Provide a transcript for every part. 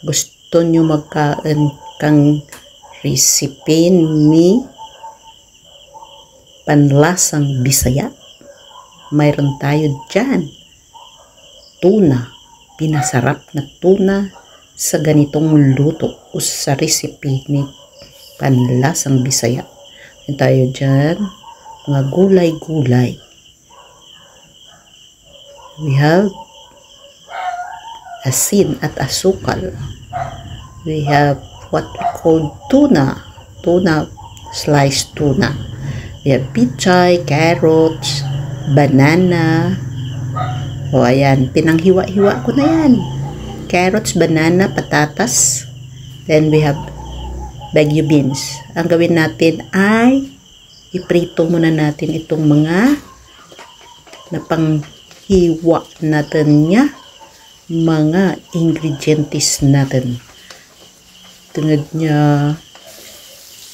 Gusto nyo magkain kang recipe ni panlasang Bisaya? Mayroon tayo dyan. Tuna. Pinasarap na tuna sa ganitong luto o sa recipe ni panlasang Bisaya. Mayroon tayo dyan mga gulay-gulay. We have asin at asukal. We have what we call tuna. Sliced tuna. We have pichay, carrots, banana. O ayan, pinanghiwa-hiwa ko na yan. Carrots, banana, patatas. Then we have bagu beans. Ang gawin natin ay iprito muna natin itong mga napanghiwa natin niya. Mga ingredients natin. Tungod niya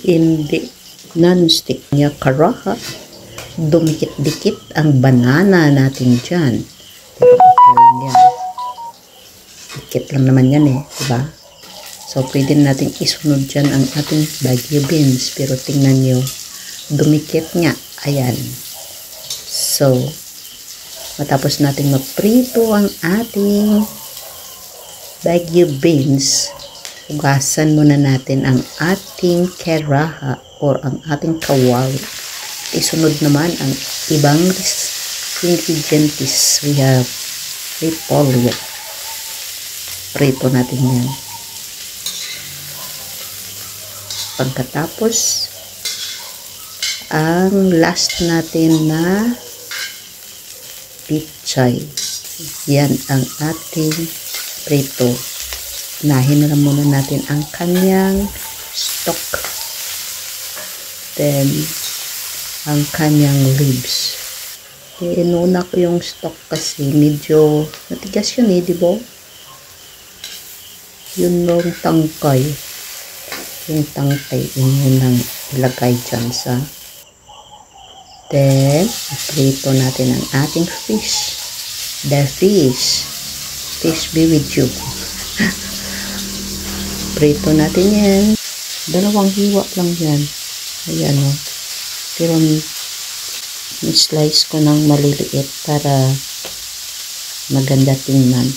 hindi non-stick niya karaha. Dumikit-dikit ang banana natin dyan. Dikit lang naman yan diba? So pwede natin isunod dyan ang ating bagu beans. Pero tingnan nyo, dumikit nga. Ayan. So matapos natin maprito ang ating bagu beans, hugasan muna natin ang ating keraha or ang ating kawali. Isunod naman ang ibang ingredients. We have repolyo. Prito natin yan. Pagkatapos, ang last natin na pichay. Yan ang ating prito. Unahin na muna natin ang kanyang stock. Then, ang kanyang leaves. Inuna ko yung stock kasi medyo matigas yun diba? Yun yung tangkay. Yung tangkay, yun ang ilagay dyan sa. Then, prito natin ang ating fish. The fish. Fish be with you. Prito natin yan. Dalawang hiwa lang yan. Ayan Pero, slice ko ng maliliit para maganda tingnan.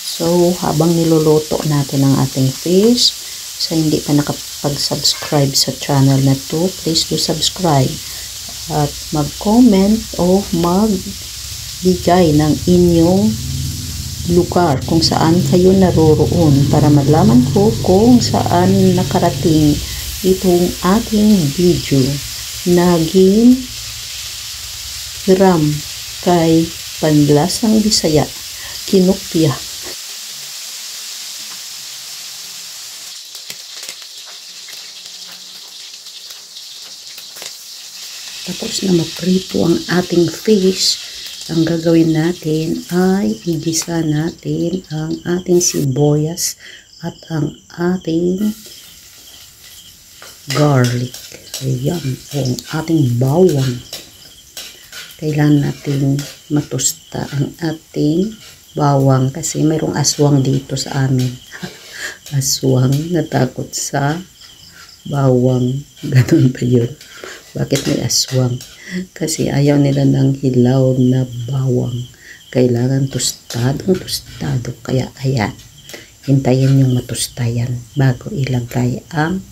So, habang niluluto natin ang ating fish, sa hindi pa nakapag-subscribe sa channel na to, please do subscribe. At mag-comment o magbigay ng inyong lugar kung saan kayo naroroon para malaman ko kung saan nakarating itong ating video. Naging hiram kay panlasang Bisaya, kinupya. Tapos na maprito ang ating fish, ang gagawin natin ay igisa natin ang ating sibuyas at ang ating garlic. Ayan, ang ating bawang. Kailangan natin matusta ang ating bawang kasi mayroong aswang dito sa amin. Aswang, natakot sa bawang. Ganun pa yun. Bakit may aswang? Kasi ayaw nila ng hilaw na bawang. Kailangan tostado. Kaya ayan, hintayin yung matusta yan bago ilagay ang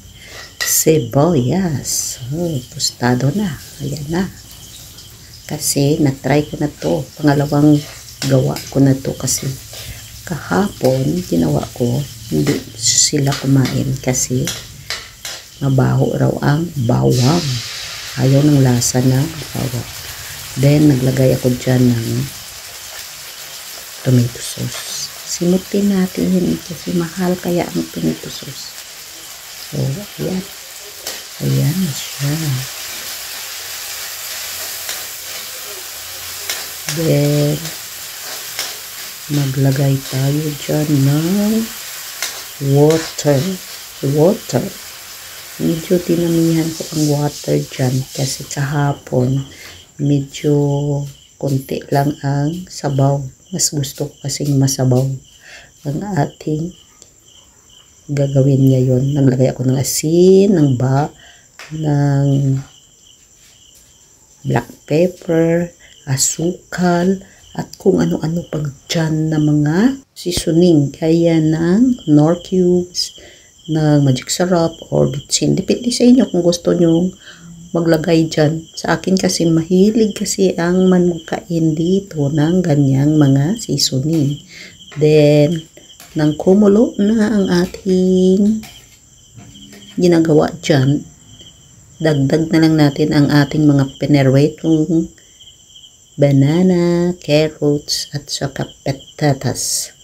sibuyas. So, tostado na. Ayan na. Kasi na-try ko na to. Pangalawang gawa ko na to kasi kahapon ginawa ko, hindi sila kumain kasi mabaho raw ang bawang. Ayaw ng lasa ng bawang. Then, naglagay ako dyan ng tomato sauce. Simutin natin kasi mahal kaya ang tomato sauce. So, ayan. Ayan na siya. Then, maglagay tayo dyan ng water. Medyo dinamihan ko ang water dyan kasi kahapon medyo konti lang ang sabaw. Mas gusto ko kasing masabaw ang ating gagawin ngayon. Naglagay ako ng asin, ng black pepper, asukal, at kung ano-ano pang dyan na mga seasoning. Kaya ng Knorr cubes, ng magic sarap, or bitsin. Depende sa inyo kung gusto nyo maglagay dyan. Sa akin kasi mahilig kasi ang manukain dito ng ganyang mga seasoning. Then, nang kumulo na ang ating ginagawa dyan, dagdag na lang natin ang ating mga pinerwetong banana, carrots, at saka patatas.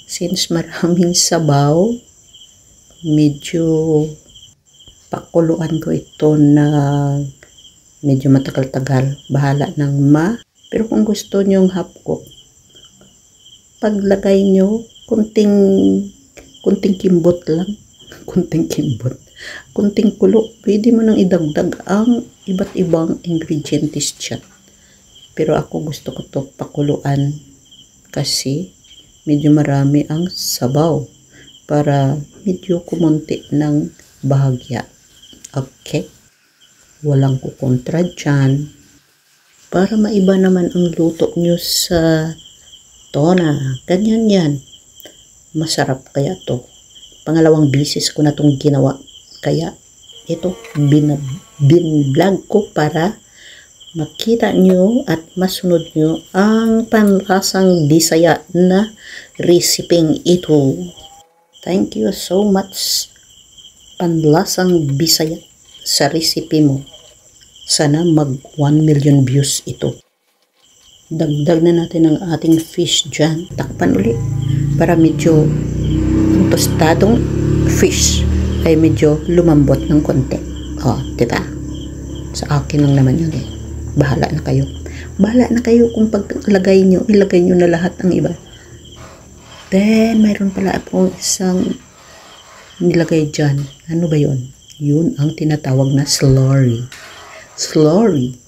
Since maraming sabaw, medyo pakuluan ko ito na medyo matagal-tagal. Bahala ng pero kung gusto nyong half cook, paglagay nyo, kunting kimbot lang. Kunting kimbot. Kunting kulo. Pwede mo nang idagdag ang iba't ibang ingredients dyan. Pero ako gusto ko to pakuluan kasi medyo marami ang sabaw para medyo kumunti ng bahagya. Okay? Walang kukontra dyan. Para maiba naman ang luto nyo sa tona. Ganyan yan. Masarap kaya to. Pangalawang bisis ko na tong ginawa. Kaya ito, bin-vlog ko para makita nyo at masunod nyo ang panlasang Bisaya na resiping ito. Thank you so much, panlasang Bisaya, sa recipe mo. Sana mag 1 million views ito. Dagdag na natin ang ating fish dyan. Takpan ulit para medyo ang tostadong fish ay medyo lumambot ng konti. Diba? Sa akin lang naman yun eh. Bahala na kayo. Bahala na kayo kung ilagay nyo na lahat ng iba. Then, mayroon pala akong isang nilagay dyan. Ano ba yun? Yun ang tinatawag na slurry. Slurry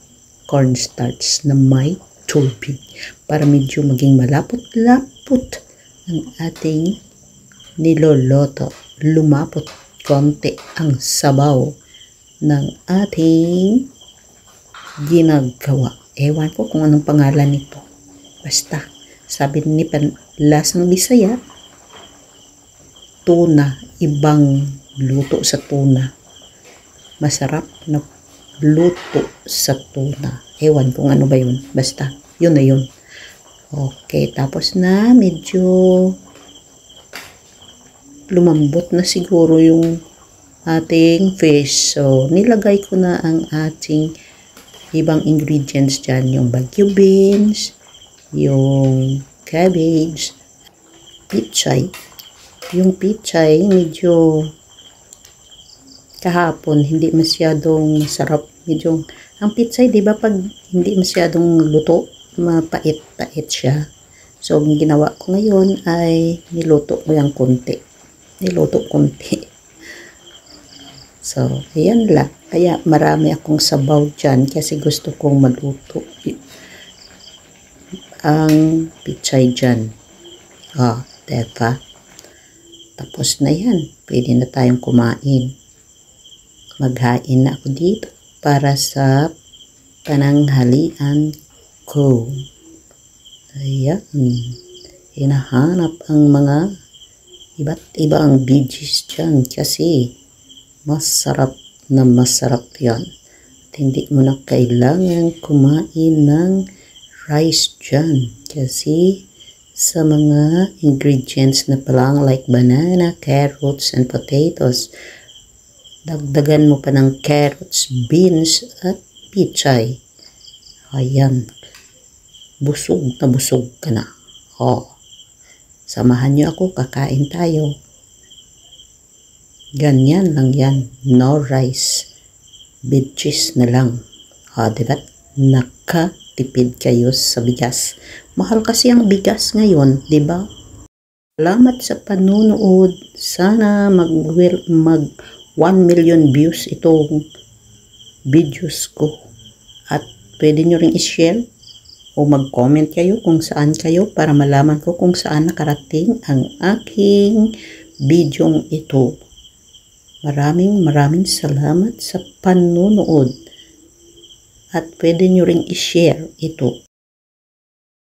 cornstarch na may tubig para medyo maging malapot-lapot ang ating niloloto. Lumapot konti ang sabaw ng ating ginagawa. Ewan ko kung anong pangalan nito. Basta, sabi ni Lasang Bisaya, tuna, ibang luto sa tuna. Masarap na luto sa tuna. Ewan kung ano ba yun. Basta, yun na yun. Okay, tapos na medyo lumambot na siguro yung ating fish. So, nilagay ko na ang ating ibang ingredients dyan. Yung bagyo beans, yung cabbage, pichay. Yung pichay, medyo kahapon, hindi masyadong masarap. Medyo, ang pichay, di ba pag hindi masyadong luto, mapait-pait siya. So, ang ginawa ko ngayon ay niluto ko yung konti. So, ayan lang. Kaya marami akong sabaw dyan kasi gusto kong maluto ang pichay dyan. Diba? Tapos na yan. Pwede na tayong kumain. Maghain na ako dito para sa pananghalian ko. Ayan. Hinahanap ang mga iba't ibang veggies dyan kasi masarap na masarap yan. At hindi mo na kailangan kumain ng rice dyan kasi sa mga ingredients na palang like banana, carrots, and potatoes, dagdagan mo pa ng carrots, beans, at pichay. Ayan. Busog ka na. Samahan niyo ako, kakain tayo. Ganyan lang yan. No rice. Veggies na lang. Diba? Nakatipid kayo sa bigas. Mahal kasi ang bigas ngayon, diba? Salamat sa panunood. Sana mag 1 million views itong videos ko. At pwede nyo ring i-share o mag-comment kayo kung saan kayo para malaman ko kung saan nakarating ang aking bidyong ito. Maraming salamat sa panunood at pwede nyo ring i-share ito.